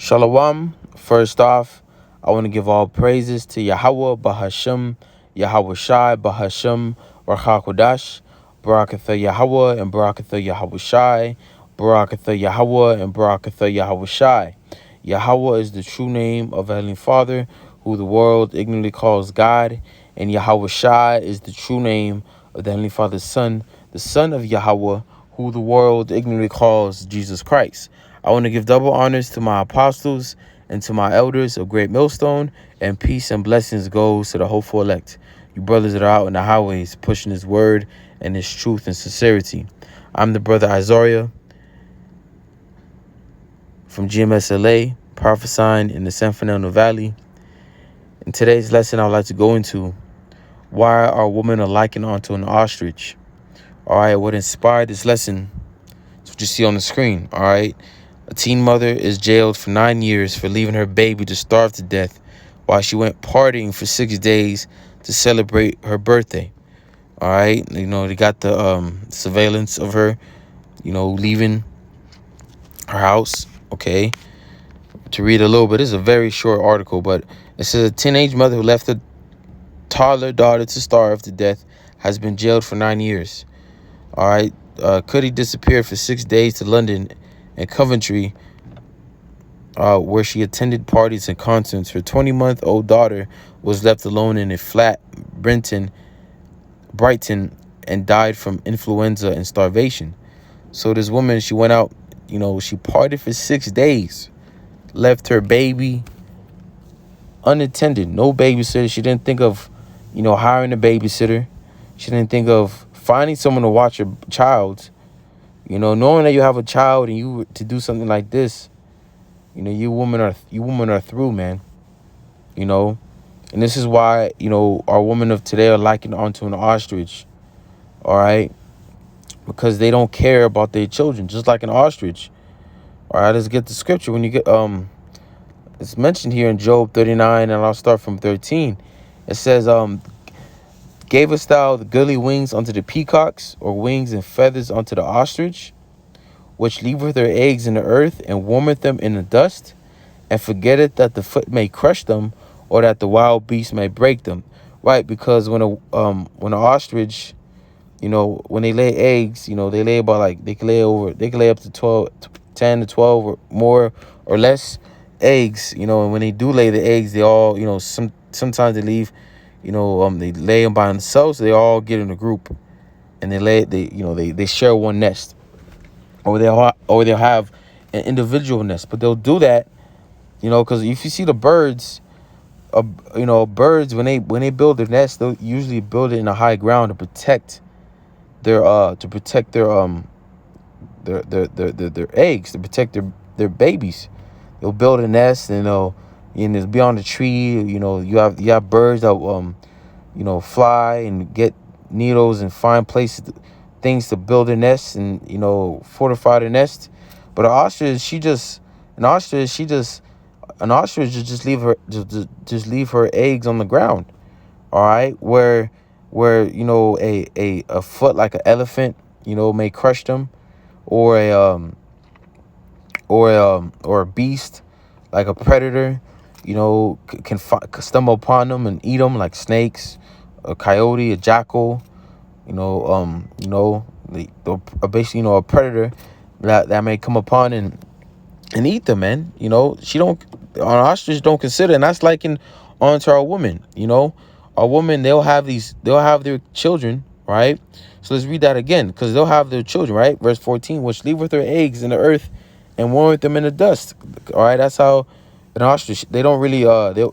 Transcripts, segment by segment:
Shalom. First off, I want to give all praises to Yahweh Bahashim, Yahweh Shai Bahashim, Rachakodash, Barakatha Yahweh and Barakatha Yahweh Shai, Barakatha Yahweh and Barakatha Yahweh Shai. Yahweh is the true name of Heavenly Father, who the world ignorantly calls God, and Yahweh Shai is the true name of the Heavenly Father's Son, the Son of Yahweh, who the world ignorantly calls Jesus Christ. I want to give double honors to my apostles and to my elders of Great Millstone, and peace and blessings goes to the hopeful elect, you brothers that are out in the highways pushing his word and his truth and sincerity. I'm the brother Isaiah from GMSLA, prophesying in the San Fernando Valley. In today's lesson, I would like to go into why are women likened onto an ostrich. All right, what inspired this lesson is what you see on the screen. All right, a teen mother is jailed for 9 years for leaving her baby to starve to death while she went partying for 6 days to celebrate her birthday. All right, they got the surveillance of her, leaving her house. Okay, to read a little bit, this is a very short article, but it says a teenage mother who left her toddler daughter to starve to death has been jailed for 9 years. All right, Cuddy disappeared for 6 days to London and Coventry, where she attended parties and concerts. Her 20-month-old daughter was left alone in a flat, Brighton, and died from influenza and starvation. So this woman, she went out, she partied for 6 days, left her baby unattended, no babysitter. She didn't think of, hiring a babysitter. She didn't think of finding someone to watch her child. Knowing that you have a child and you to do something like this, you women are through, man. And this is why, our women of today are likened onto an ostrich. All right, because they don't care about their children, just like an ostrich. All right, let's get the scripture. When you get it's mentioned here in Job 39, and I'll start from 13. It says, gavest thou the goodly wings unto the peacocks, or wings and feathers unto the ostrich, which leaveth their eggs in the earth, and warmeth them in the dust, and forgetteth that the foot may crush them, or that the wild beast may break them. Right, because when an ostrich, when they lay eggs, they lay about they can lay up to 10 to 12 or more or less eggs, and when they do lay the eggs, they all, sometimes they leave, they lay them by themselves, so they all get in a group, and they share one nest, or they'll have an individual nest, but they'll do that, because if you see the birds, birds when they build their nest, they'll usually build it in a high ground to protect their their eggs, to protect their babies. They'll build a nest, and it's be on the tree. You have birds that fly and get needles and find things to build a nest and fortify the nest. But an ostrich just leave her eggs on the ground. All right, where a foot like an elephant may crush them, or a beast like a predator can stumble upon them and eat them, like snakes, a coyote, a jackal, basically a predator that may come upon and eat them, man. An ostrich don't consider, and that's likened onto our women. Our women, they'll have their children, right? So let's read that again, because they'll have their children, right? Verse 14, which leaveth their eggs in the earth and warmeth them in the dust. All right, that's how an ostrich, they don't really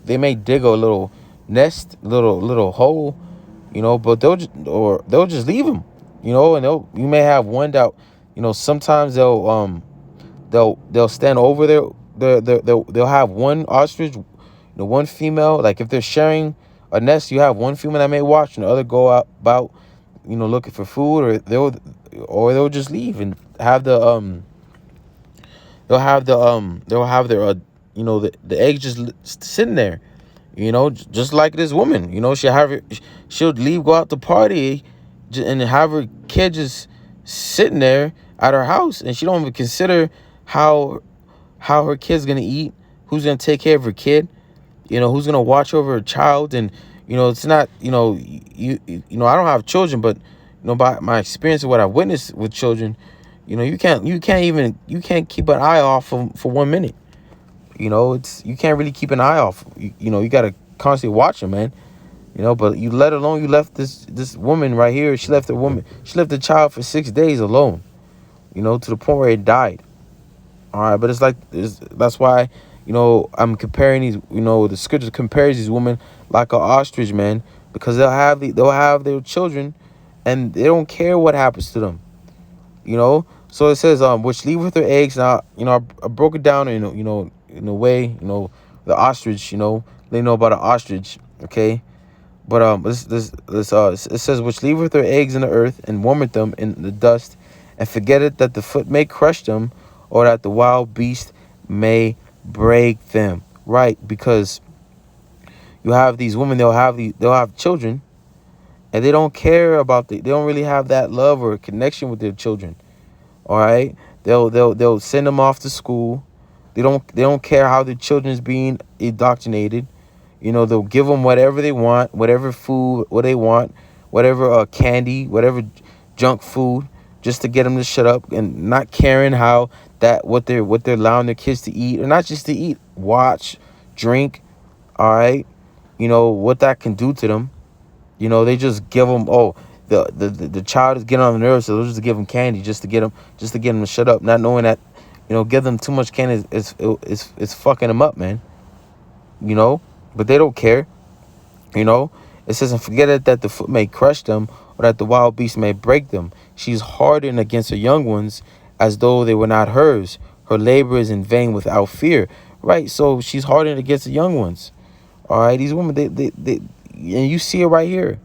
they may dig a little nest, little hole, but they'll just leave them, and you may have one that sometimes they'll stand over they'll have one ostrich, one female. Like if they're sharing a nest, you have one female that may watch, and the other go out about looking for food, or they'll just leave and have the they'll have their the eggs just sitting there, just like this woman. She'll leave, go out to party, and have her kid just sitting there at her house, and she don't even consider how her kid's gonna eat, who's gonna take care of her kid, who's gonna watch over a child. And it's not, I don't have children, but by my experience of what I've witnessed with children, you can't keep an eye off for 1 minute. You can't really keep an eye off. You gotta constantly watch them, man. But you left this woman right here. She left the child for 6 days alone, to the point where it died. All right, but that's why, I'm comparing these, the scripture compares these women like an ostrich, man, because they'll have their children, and they don't care what happens to them. So it says, which leave with their eggs. Now, I broke it down in a way, the ostrich, they know about an ostrich, okay? But it says, which leaveth their eggs in the earth, and warmeth them in the dust, and forgetteth that the foot may crush them, or that the wild beast may break them. Right? Because you have these women, they'll have children, and they don't care about they don't really have that love or connection with their children. All right, they'll send them off to school. They don't care how the children is being indoctrinated. They'll give them whatever they want, whatever food, what they want, whatever candy, whatever junk food, just to get them to shut up, and not caring how what they're allowing their kids to eat, or not just to eat, watch, drink. All right, what that can do to them. They just give them, the child is getting on the nerves, so they'll just give them candy just to get them to shut up, not knowing that give them too much candy is fucking them up, man. But they don't care. It says, and forget it that the foot may crush them, or that the wild beast may break them. She's hardened against her young ones, as though they were not hers. Her labor is in vain without fear. Right? So she's hardened against the young ones. All right, these women, they and you see it right here.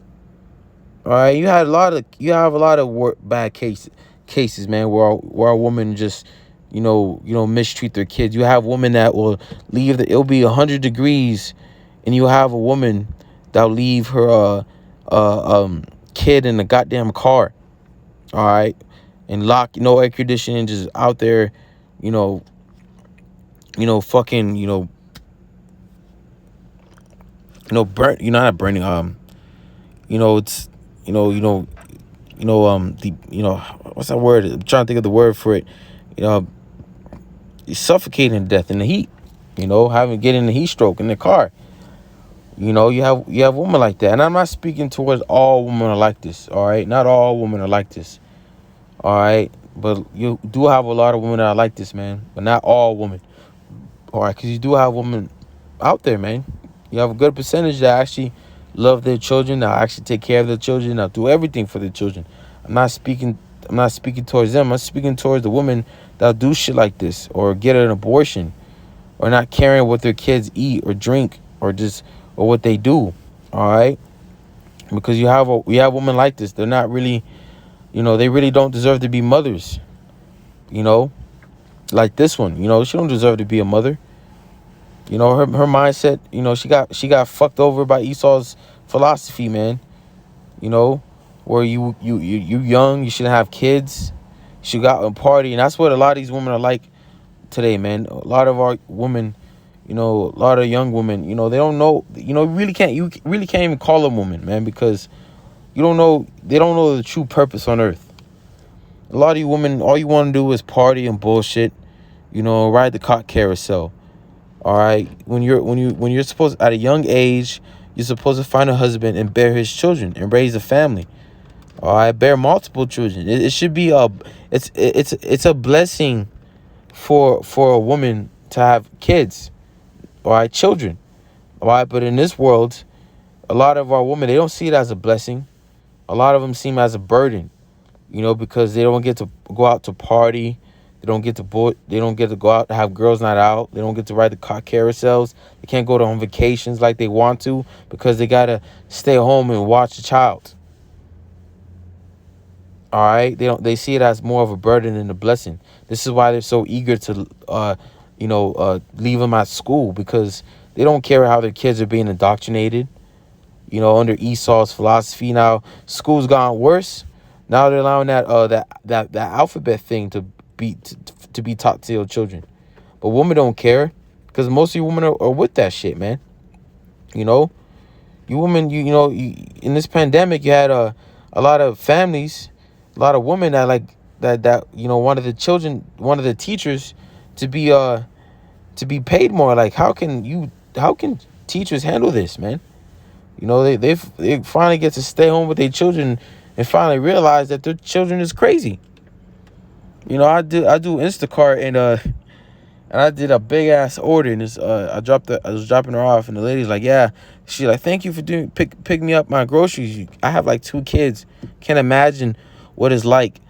All right, you have a lot of bad cases, man, where a woman just mistreat their kids. You have women that will leave it'll be 100 degrees, and you have a woman that'll leave her kid in the goddamn car. All right, and lock, no air conditioning, just out there, fucking, burnt, not burning, it's, what's that word? I'm trying to think of the word for it. You're suffocating to death in the heat, getting the heat stroke in the car. You have women like that. And I'm not speaking towards all women are like this, all right? Not all women are like this, all right? But you do have a lot of women that are like this, man. But not all women, all right? Because you do have women out there, man. You have a good percentage that actually love their children, that actually take care of their children, that do everything for their children. I'm not speaking towards them. I'm speaking towards the women that do shit like this, or get an abortion, or not caring what their kids eat or drink, or what they do. All right, because you have women like this. They're not really, they really don't deserve to be mothers. Like this one. She don't deserve to be a mother. Her mindset. She got fucked over by Esau's philosophy, man. Where you young, you shouldn't have kids. She got a party, and that's what a lot of these women are like today, man. A lot of our women, a lot of young women, they don't know. You really can't even call them women, man, because they don't know the true purpose on earth. A lot of you women, all you want to do is party and bullshit, ride the cock carousel. All right, when you're supposed, at a young age, you're supposed to find a husband and bear his children and raise a family. All right, bear multiple children. It should be it's a blessing for a woman to have kids. All right, children. All right, but in this world, a lot of our women, they don't see it as a blessing. A lot of them seem as a burden. Because they don't get to go out to party. They don't get to go out to have girls night out. They don't get to ride the car carousels. They can't go on vacations like they want to, because they gotta stay home and watch the child. All right, they see it as more of a burden than a blessing. This is why they're so eager to leave them at school, because they don't care how their kids are being indoctrinated. Under Esau's philosophy. Now school's gone worse. Now they're allowing that alphabet thing to be taught to your children. But women don't care. Because most of you women are with that shit, man. You know, you women, in this pandemic, you had a lot of families, a lot of women that wanted one of the teachers to be paid more. Like, how can teachers handle this, man? They finally get to stay home with their children and finally realize that their children is crazy. I do Instacart, and I did a big ass order, and I was dropping her off, and the lady's like, yeah, she's like, thank you for pick me up my groceries. I have like 2 kids. Can't imagine what it's like,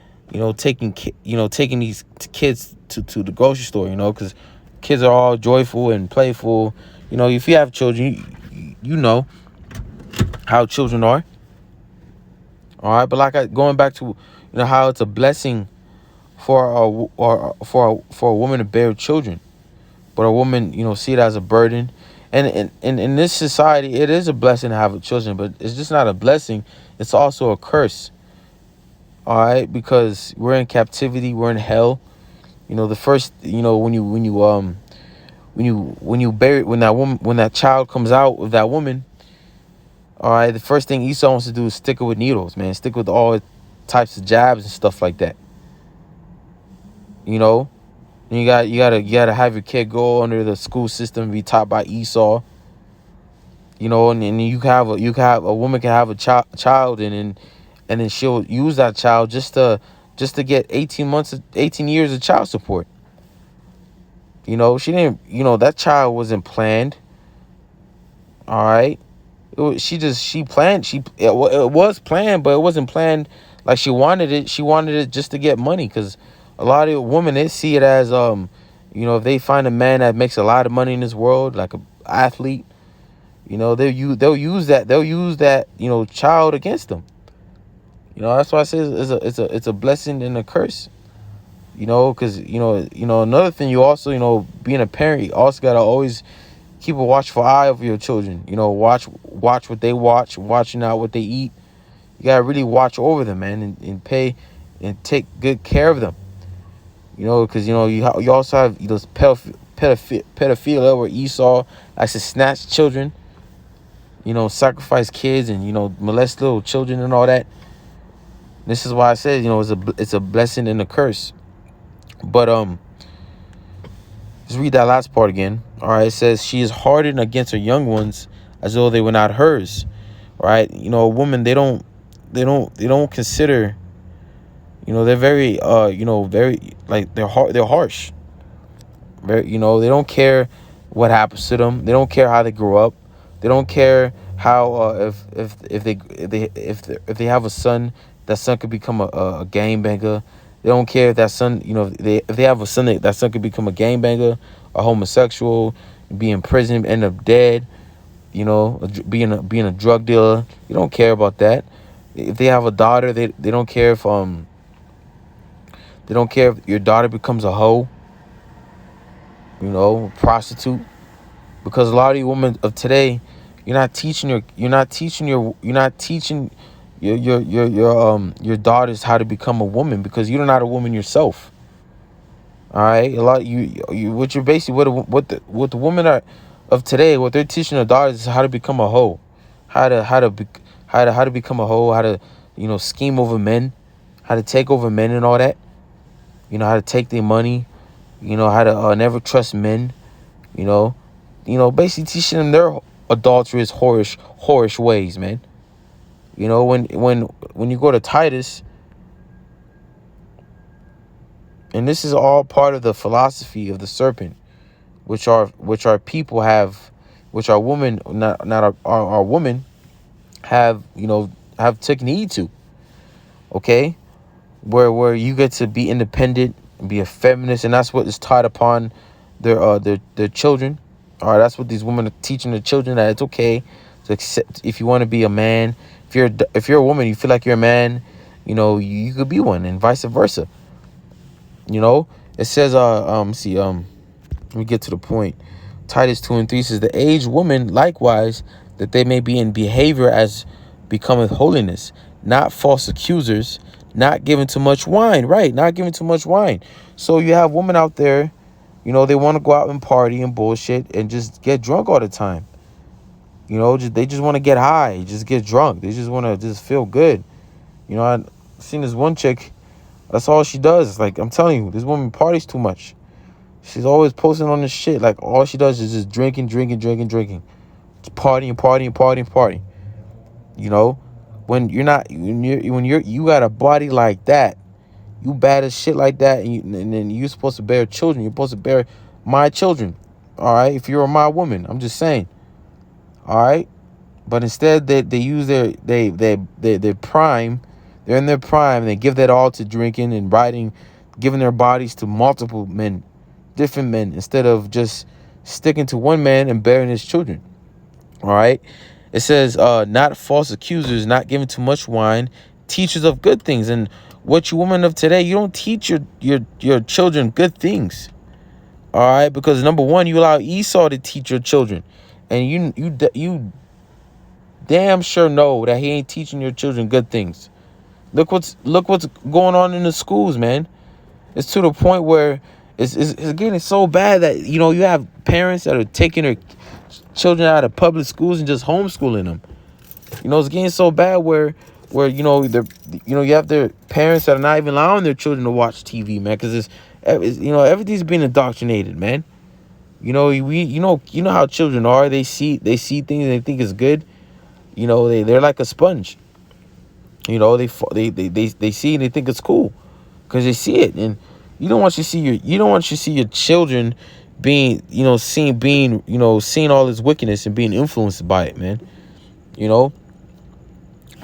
taking these kids to the grocery store, because kids are all joyful and playful. If you have children, you know how children are. All right, but going back to how it's a blessing for a woman to bear children, but a woman see it as a burden. And in this society, it is a blessing to have children, but it's just not a blessing, it's also a curse. All right, because we're in captivity, we're in hell. The first, when that child comes out of that woman, all right, the first thing Esau wants to do is stick it with needles, man. Stick with all types of jabs and stuff like that. And you gotta have your kid go under the school system and be taught by Esau. And you can have a woman can have a child, and then she'll use that child just to get 18 years of child support. She didn't. That child wasn't planned. All right. It was planned, but it wasn't planned like she wanted it. She wanted it just to get money, because a lot of women, they see it as if they find a man that makes a lot of money in this world, like an athlete, they'll use that child against them. That's why I say it's a blessing and a curse. Because another thing, you also being a parent, you also gotta always keep a watchful eye over your children. Watch what they watching out what they eat. You gotta really watch over them, man, and pay and take good care of them. Because you also have those pedophilia where Esau likes to snatch children, sacrifice kids, and molest little children and all that. This is why I said it's a blessing and a curse. But let's read that last part again. All right, it says, she is hardened against her young ones as though they were not hers. All right, a woman, they don't consider, they're very very, like, they're harsh. Very, they don't care what happens to them. They don't care how they grow up. They don't care how if they have a son, that son could become a gangbanger. They don't care if that son, if they have a son, that son could become a gangbanger, a homosexual, be in prison, end up dead, being a drug dealer. You don't care about that. If they have a daughter, they don't care if your daughter becomes a hoe, prostitute. Because a lot of you women of today, you're not teaching your daughters how to become a woman, because you're not a woman yourself. All right, a lot of you what you're basically what the women are of today, what they're teaching their daughters is how to become a hoe, how to become a hoe, how to scheme over men, how to take over men and all that. How to take their money, how to never trust men, basically teaching them their adulterous, whorish ways, man. When you go to Titus, and this is all part of the philosophy of the serpent, which our people have, which our women, not our women, have taken heed to. Okay, where you get to be independent and be a feminist, and that's what is taught upon their children. All right, that's what these women are teaching their children, that it's okay to accept if you want to be a man. If you're a woman, you feel like you're a man, you could be one, and vice versa. It says let me get to the point. Titus 2:3 says, the aged woman likewise, that they may be in behavior as becometh holiness, not false accusers, not given to much wine. Right, not given too much wine. So you have women out there, They want to go out and party and bullshit and just get drunk all the time. They just want to get high, just get drunk. They just want to just feel good. I seen this one chick. That's all she does. Like, I'm telling you, this woman parties too much. She's always posting on this shit. Like, all she does is just drinking. Just partying. When you got a body like that, you bad as shit like that, and then you're supposed to bear children. You're supposed to bear my children. All right, if you're my woman, I'm just saying. All right, but instead they use their prime. They're in their prime. They give that all to drinking and riding, giving their bodies to multiple men, different men, instead of just sticking to one man and bearing his children. All right. It says, not false accusers, not giving too much wine, teachers of good things. And what you women of today, you don't teach your children good things. All right, because number one, you allow Esau to teach your children, and you damn sure know that he ain't teaching your children good things. Look what's going on in the schools, man. It's to the point where it's getting so bad that you have parents that are taking their children out of public schools and just homeschooling them. It's getting so bad where you have their parents that are not even allowing their children to watch TV, man, because everything's being indoctrinated, man. How children are. They see things and they think it's good. They're like a sponge. They see and they think it's cool because they see it, and you don't want you to see your children being seeing all this wickedness and being influenced by it, man.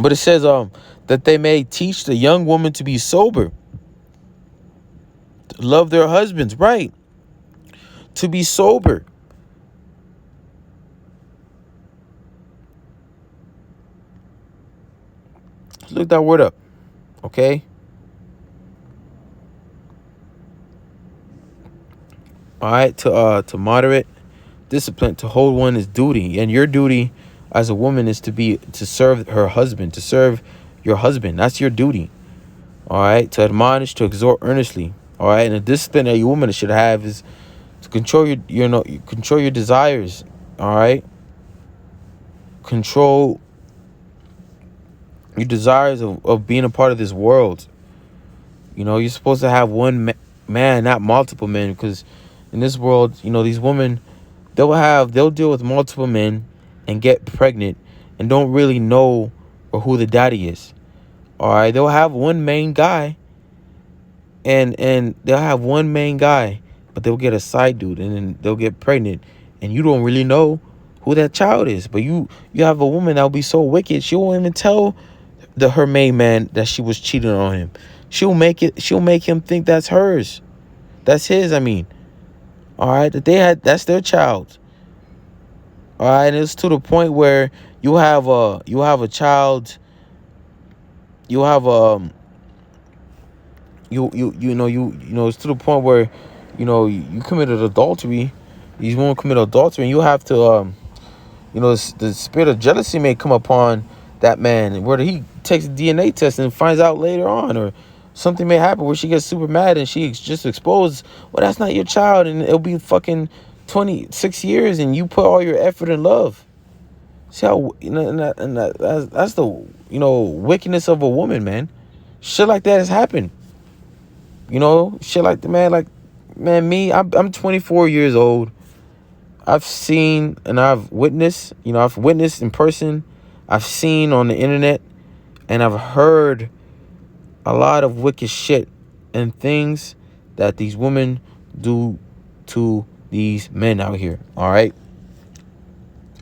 But it says that they may teach the young woman to be sober, to love their husbands, right? To be sober. Look that word up, okay? All right, to moderate, discipline, to hold one is duty, and your duty as a woman is to serve her husband, to serve your husband. That's your duty. All right, to admonish, to exhort earnestly. All right, and the discipline that your woman should have is to control control your desires. All right, control your desires of being a part of this world. You're supposed to have one man, not multiple men, because in this world, these women, they'll deal with multiple men and get pregnant and don't really know or who the daddy is. All right, they'll have one main guy, and they'll have one main guy, but they'll get a side dude, and then they'll get pregnant, and you don't really know who that child is. But you have a woman that'll be so wicked, she won't even tell her main man that she was cheating on him. She'll make him think that's hers, that's his. I mean, all right, that's their child. All right, and it's to the point where you have a child. You have it's to the point where you committed adultery. These women commit adultery, and you have to the spirit of jealousy may come upon that man, where he takes a DNA test and finds out later on, or something may happen where she gets super mad and she just exposed, well, that's not your child, and it'll be fucking 26 years, and you put all your effort and love. See how that's the wickedness of a woman, man. Shit like that has happened. Shit like the man, me, I'm 24 years old. I've seen and I've witnessed, I've witnessed in person, I've seen on the internet, and I've heard a lot of wicked shit and things that these women do to these men out here. All right.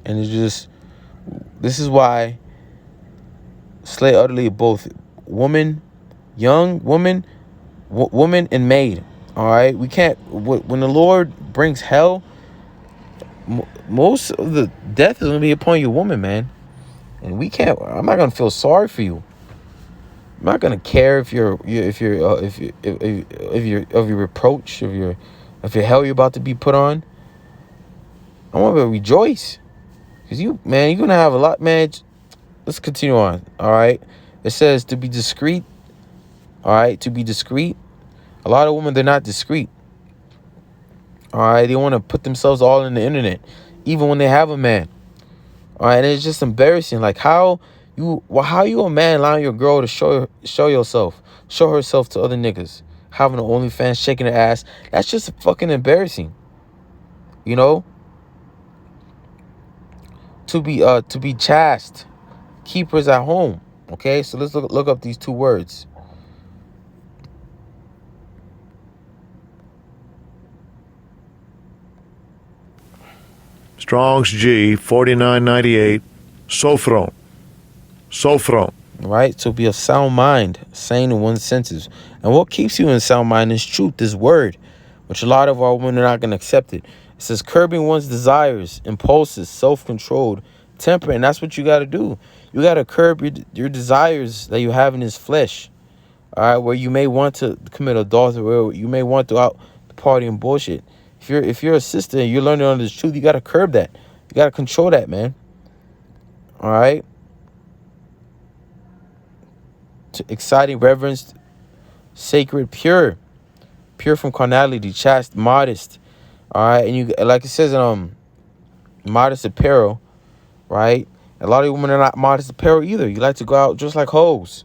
And this is why slay utterly both woman, young woman, woman and maid. All right. We can't, when the Lord brings hell, most of the death is going to be upon your woman, man. And I'm not going to feel sorry for you. I'm not gonna care if you're of your reproach, of your hell you're about to be put on. I want to rejoice, because you're gonna have a lot, man. Let's continue on. All right, it says to be discreet. All right, to be discreet. A lot of women, they're not discreet. All right, they want to put themselves all in the internet, even when they have a man. All right, and it's just embarrassing. Like how you a man allowing your girl to show herself to other niggas, having an OnlyFans, shaking her ass. That's just fucking embarrassing. You know, to be chaste, keepers at home. Okay, so let's look up these two words. Strong's G 4998. Sophron. Sophron. Right, to be of sound mind, sane in one's senses. And what keeps you in sound mind is truth, this word, which a lot of our women are not going to accept it. It says curbing one's desires, impulses, self-controlled, temper, and that's what you got to do. You got to curb your desires that you have in this flesh. All right, where you may want to commit adultery, where you may want to out party and bullshit. If you're a sister and you're learning on this truth, you got to curb that. You got to control that, man. All right. Exciting, reverence, sacred, pure from carnality, chaste, modest. All right, and you, like it says in modest apparel, right? A lot of women are not modest apparel either. You like to go out just like hoes,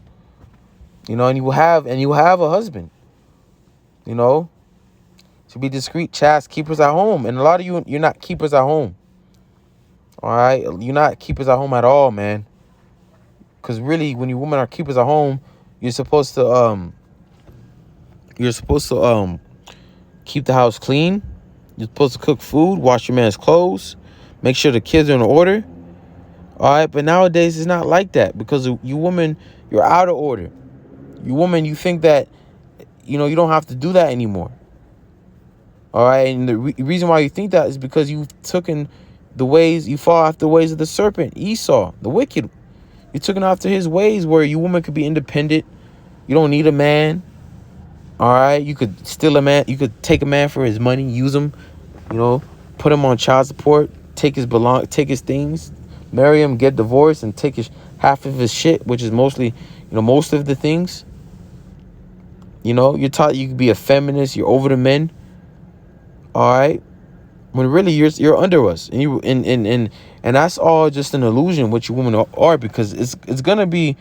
you know, and you will have a husband, you know, to be discreet, chaste, keepers at home. And a lot of you're not keepers at home. All right, you're not keepers at home at all, man. Because really, when you women are keepers at home, you're supposed to keep the house clean. You're supposed to cook food, wash your man's clothes, make sure the kids are in order. All right, but nowadays it's not like that because you women, you're out of order. You woman, you think that, you know, you don't have to do that anymore. All right, and the reason why you think that is because you've taken you fall after the ways of the serpent, Esau, the wicked. You're taking after his ways where you woman could be independent. You don't need a man. All right, you could steal a man. You could take a man for his money, use him, you know, put him on child support, take his things, marry him, get divorced, and take half of his shit, which is mostly, you know, most of the things. You know, you're taught you could be a feminist. You're over the men. All right, when really you're under us, and that's all just an illusion. What you women are, because it's gonna be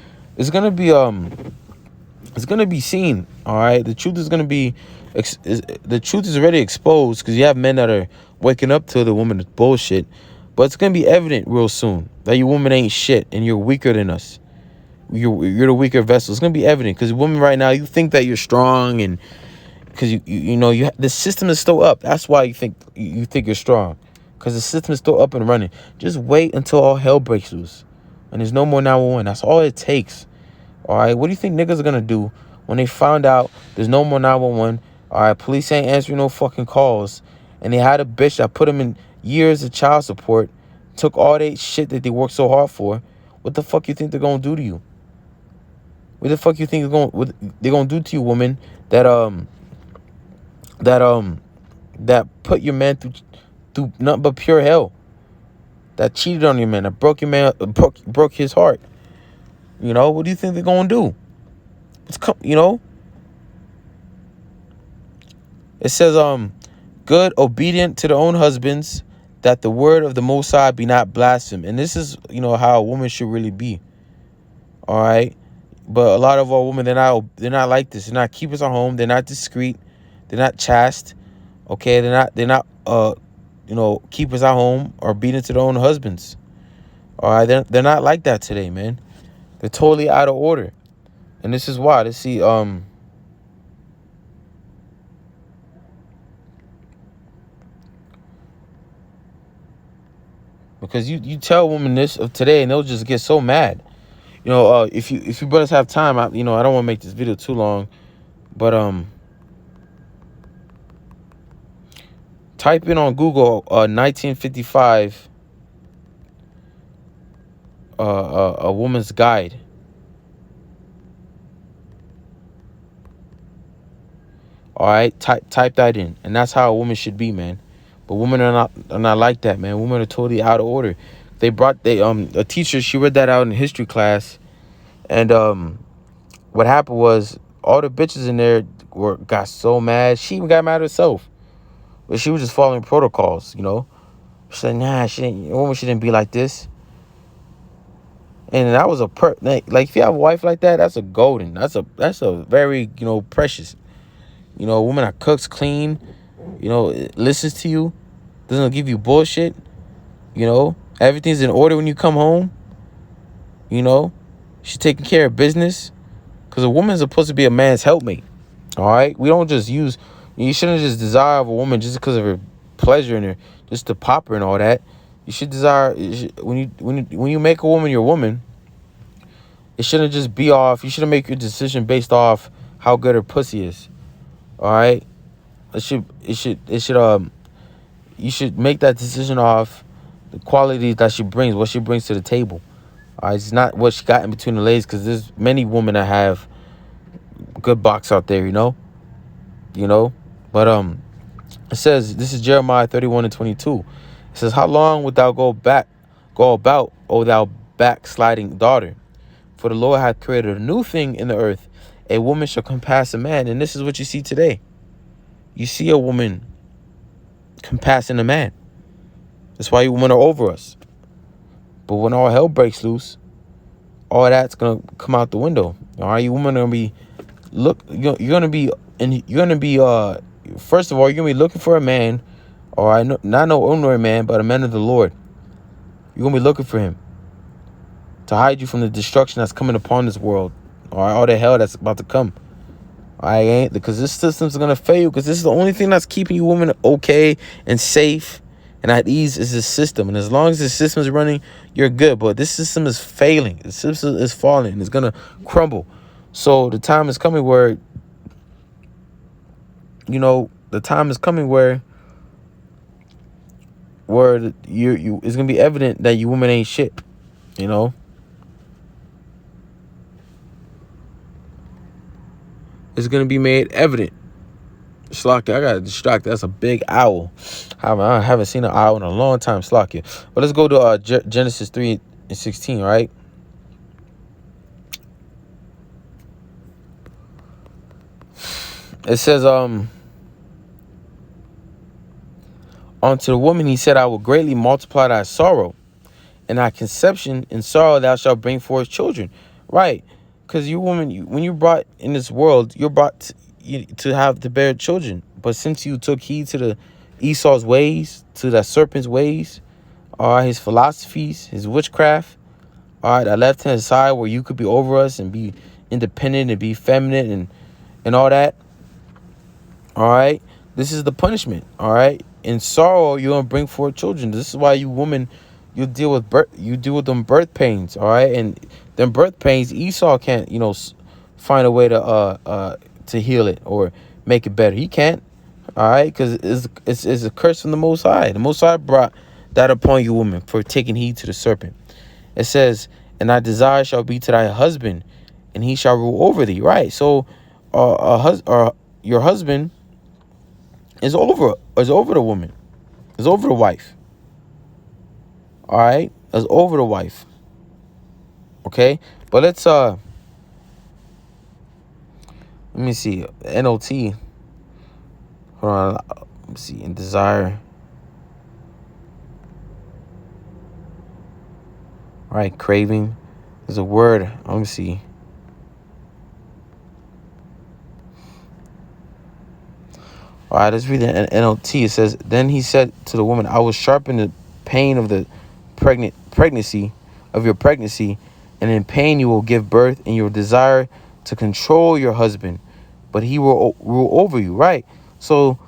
seen. All right, the truth is gonna be the truth is already exposed because you have men that are waking up to the woman's bullshit, but it's gonna be evident real soon that your woman ain't shit and you're weaker than us. You're the weaker vessel. It's gonna be evident because women right now, you think that you're strong, and because the system is still up. That's why you think you're strong, because the system is still up and running. Just wait until all hell breaks loose and there's no more 911. That's all it takes. All right, what do you think niggas are gonna do when they found out there's no more 911? All right, police ain't answering no fucking calls, and they had a bitch that put them in years of child support, took all that shit that they worked so hard for. What the fuck you think they're gonna do to you? What the fuck you think they're gonna do to you, woman? That put your man through nothing but pure hell. That cheated on your man. That broke your man. Broke his heart. You know, what do you think they're gonna do? You know. It says, good, obedient to their own husbands, that the word of the Most High be not blasphemed. And this is, you know, how a woman should really be. All right. But a lot of our women, they're not like this. They're not keepers at home. They're not discreet. They're not chaste. Okay, they're not you know, keepers at home or obedient to their own husbands. All right, they're not like that today, man. They're totally out of order. And this is why. Let's see, because you tell women this of today and they'll just get so mad. You know, if you brothers have time, I don't want to make this video too long, but type in on Google 1955 a woman's guide. All right, type that in, and that's how a woman should be, man. But women are not like that, man. Women are totally out of order. A teacher, she read that out in history class, and what happened was all the bitches in there got so mad. She even got mad herself. But she was just following protocols, you know. She said, nah, a woman shouldn't be like this. And that was like if you have a wife like that, that's a golden. That's a very, you know, precious. You know, a woman that cooks clean, you know, listens to you, doesn't give you bullshit, you know. Everything's in order when you come home, you know. She's taking care of business. Because a woman's supposed to be a man's helpmate. All right? We don't just use... You shouldn't just desire of a woman just because of her pleasure and her... Just to pop her and all that. You should desire... When you make a woman your woman, it shouldn't just be off... You shouldn't make your decision based off how good her pussy is. All right? You should make that decision off the qualities that she brings, what she brings to the table. All right? It's not what she got in between the legs, because there's many women that have good box out there, you know. But it says, this is Jeremiah 31:22. It says, how long wilt thou go about, O thou backsliding daughter? For the Lord hath created a new thing in the earth. A woman shall compass a man. And this is what you see today. You see a woman compassing a man. That's why you women are over us. But when all hell breaks loose, all that's gonna come out the window. All right, you women are gonna be you're gonna be first of all, you're gonna be looking for a man, or not no ordinary man, but a man of the Lord. You're gonna be looking for him to hide you from the destruction that's coming upon this world, or all the hell that's about to come. I ain't, because this system's gonna fail, because this is the only thing that's keeping you women okay and safe and at ease is this system. And as long as the system is running, you're good. But this system is failing. The system is falling. It's gonna crumble. So the time is coming where, you know, it's gonna be evident that you women ain't shit. You know. It's gonna be made evident. Slakia, I got distracted. That's a big owl. I haven't seen an owl in a long time, Slakia. But let's go to Genesis 3:16, right? It says, unto the woman he said, I will greatly multiply thy sorrow, and thy conception in sorrow thou shalt bring forth children. Right. Because you woman, when you're brought in this world, you're brought to have to bear children. But since you took heed to the Esau's ways, to that serpent's ways, his philosophies, his witchcraft, that left-hand side where you could be over us and be independent and be feminine and all that. All right. This is the punishment. All right. In sorrow, you're going to bring forth children. This is why you women, you deal with them birth pains. All right. And them birth pains, Esau can't, find a way to heal it or make it better. He can't. All right. Because it's a curse from the Most High. The Most High brought that upon you, woman, for taking heed to the serpent. It says, and thy desire shall be to thy husband, and he shall rule over thee. Right. So your husband is over the woman. Is over the wife. All right? Is over the wife. Okay? But let's let me see. NLT. Hold on. Let me see. In desire. All right, craving. There's a word. Let me see. All right, let's read the NLT. It says, then he said to the woman, I will sharpen the pain of the pregnancy, and in pain you will give birth, and your desire to control your husband, but he will rule over you. Right? So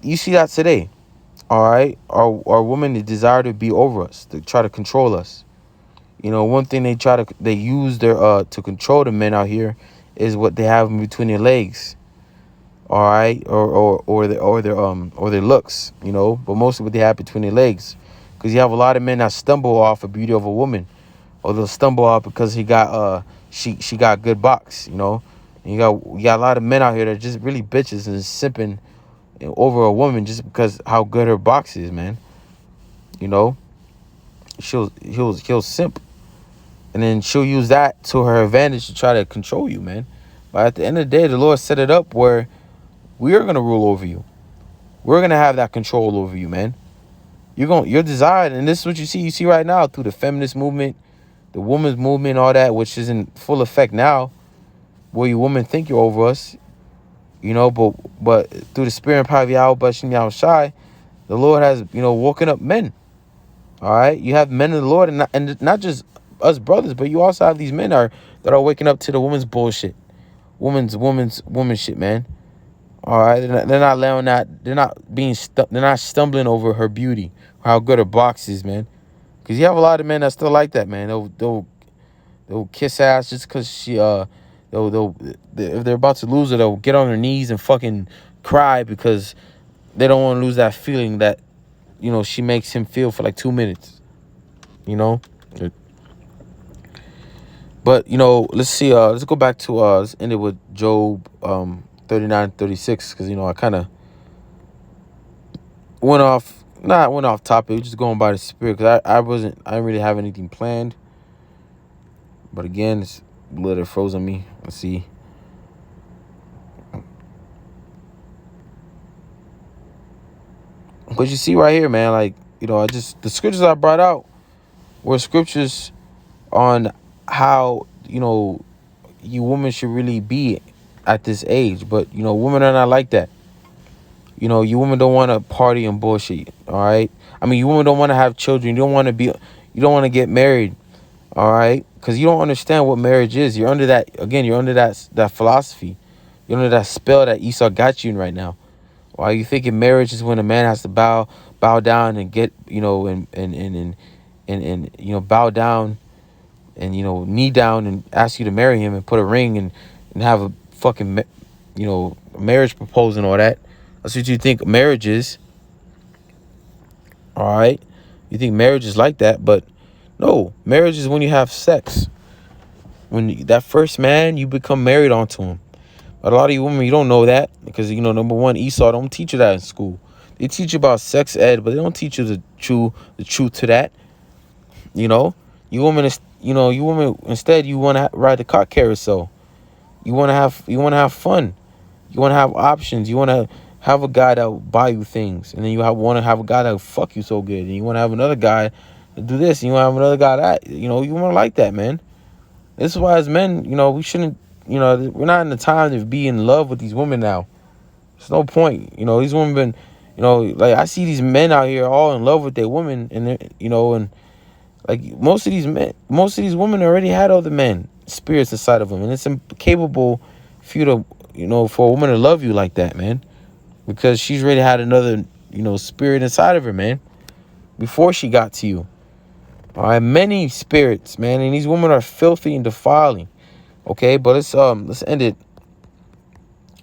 you see that today. All right, our women, they desire to be over us, to try to control us. One thing they use their to control the men out here is what they have in between their legs. All right, or their looks, but mostly what they have between their legs, because you have a lot of men that stumble off the beauty of a woman, or they'll stumble off because she got good box, and you got a lot of men out here that are just really bitches and simping over a woman just because how good her box is, man. He'll simp, and then she'll use that to her advantage to try to control you, man. But at the end of the day, the Lord set it up where we are going to rule over you. We're gonna have that control over you, man. You're desired, and this is what you see. You see right now through the feminist movement, the women's movement, all that, which is in full effect now, where you women think you're over us, but through the spirit and power of Yahweh Bashim Yahweh Shai, the Lord has, woken up men. All right, you have men of the Lord, and not just us brothers, but you also have these men that are waking up to the woman's bullshit, woman's shit, man. All right, they're not allowing that. They're not they're not stumbling over her beauty, or how good her box is, man. Because you have a lot of men that still like that, man. They'll kiss ass just because if they're about to lose her, they'll get on their knees and fucking cry because they don't want to lose that feeling that, she makes him feel for like 2 minutes, But, let's see, let's go back to, let's end it with Job 39:36, because, I kind of went off topic, just going by the spirit, because I didn't really have anything planned. But again, it's blood that froze on me. Let's see. But you see right here, man, like, the scriptures I brought out were scriptures on how, you women should really be at this age. But, women are not like that. You women don't want to party and bullshit, all right? I mean, you women don't want to have children. You don't want to get married, all right? Because you don't understand what marriage is. You're under that philosophy. You're under that spell that Esau got you in right now. Why you thinking marriage is when a man has to bow down and get, and bow down and, knee down and ask you to marry him and put a ring and have a fucking, marriage proposal and all that. That's what you think marriage is. All right. You think marriage is like that, but no, marriage is when you have sex. When that first man, you become married onto him. But a lot of you women, you don't know that because, number one, Esau don't teach you that in school. They teach you about sex ed, but they don't teach you the truth to that. You women, instead, you want to ride the car carousel. You want to have fun. You want to have options. You want to have a guy that will buy you things, and then you want to have a guy that will fuck you so good, and you want to have another guy to do this, and you want to have another guy that, you want to like that, man. This is why as men, we shouldn't, we're not in the time to be in love with these women now. There's no point. These women been, like I see these men out here all in love with their women, and and like most of these women already had other men spirits inside of them, and it's incapable for you to, for a woman to love you like that, man, because she's already had another, spirit inside of her, man, before she got to you. All right, many spirits, man, and these women are filthy and defiling. Okay, but let's end it.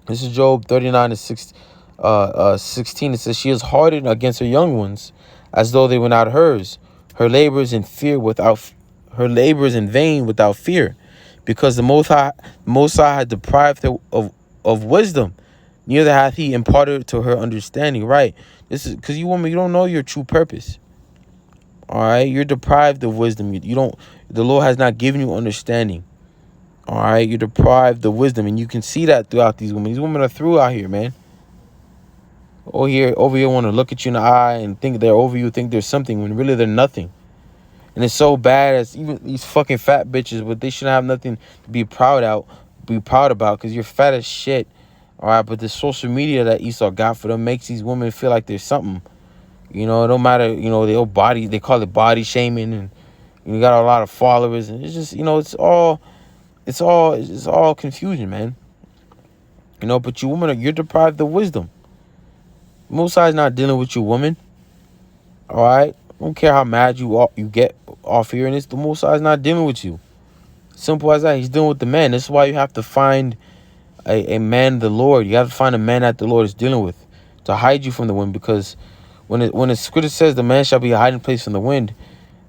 This is Job 39:16. It says, "She is hardened against her young ones, as though they were not hers. Her labor is in vain without fear, because the Most High had deprived her of wisdom. Neither hath He imparted to her understanding." Right. This is because you woman, you don't know your true purpose. All right, you're deprived of wisdom. The Lord has not given you understanding. All right, you're deprived of wisdom, and you can see that throughout these women. These women are through out here, man. Over here, want to look at you in the eye and think they're over you, think there's something when really they're nothing. And it's so bad as even these fucking fat bitches, but they shouldn't have nothing to be proud about, because you're fat as shit. All right, but the social media that Esau got for them makes these women feel like there's something. It don't matter, their old body, they call it body shaming, and you got a lot of followers, and it's just, it's all confusion, man. But you women, you're deprived of wisdom. Most High is not dealing with you, woman. All right, I don't care how mad you get off here, and it's the Most High is not dealing with you. Simple as that. He's dealing with the man. That's why you have to find a man, the Lord. You have to find a man that the Lord is dealing with to hide you from the wind, because when the scripture says the man shall be a hiding place from the wind,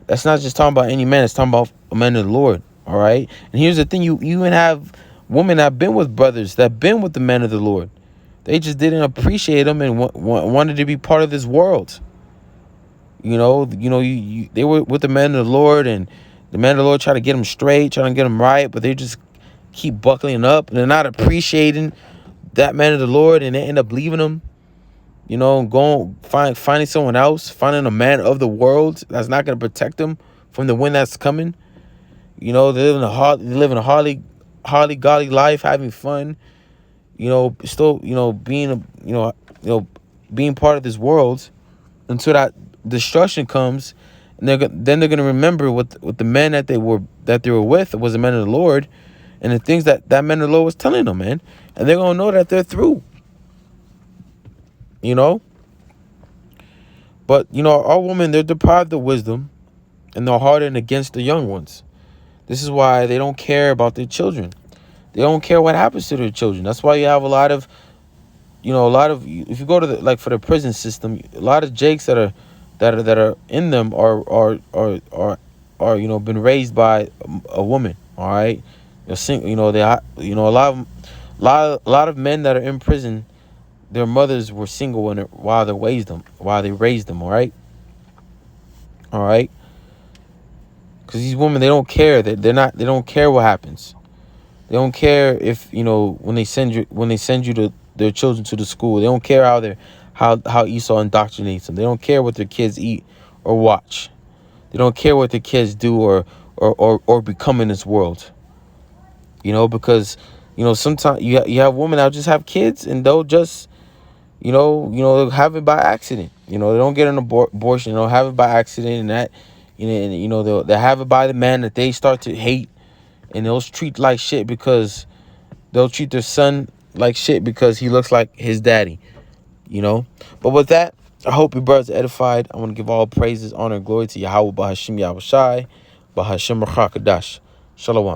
that's not just talking about any man. It's talking about a man of the Lord. All right. And here's the thing: you even have women that have been with brothers that have been with the men of the Lord. They just didn't appreciate them and wanted to be part of this world. They were with the men of the Lord, and the men of the Lord try to get them straight, trying to get them right, but they just keep buckling up, and they're not appreciating that man of the Lord, and they end up leaving them. You know, finding someone else, finding a man of the world that's not gonna protect them from the wind that's coming. You know, they live in a holly golly life, having fun. You know, still, you know, being part of this world until that destruction comes, and then they're gonna remember what the men that they were with was the men of the Lord, and the things that man of the Lord was telling them, man, and they're gonna know that they're through. You know, but you know, our women, they're deprived of wisdom, and they're hardened against the young ones. This is why they don't care about their children. They don't care what happens to their children. That's why you have a lot of, if you go to for the prison system, a lot of jakes that are in them are been raised by a woman. All right, a lot of men that are in prison, their mothers were single while they raised them. All right, because these women, they don't care, they don't care what happens. They don't care if, when they send you their children to the school. They don't care how Esau indoctrinates them. They don't care what their kids eat or watch. They don't care what their kids do or become in this world. Because sometimes you have women that just have kids, and they'll just they'll have it by accident. They don't get an abortion. They'll have it by accident, and that they'll have it by the man that they start to hate, and they'll treat like shit because they'll treat their son like shit because he looks like his daddy. But with that, I hope your brothers are edified. I want to give all praises, honor, and glory to Yahweh Bahashim Yahushai, Bahashim Rachakadash. Shalom.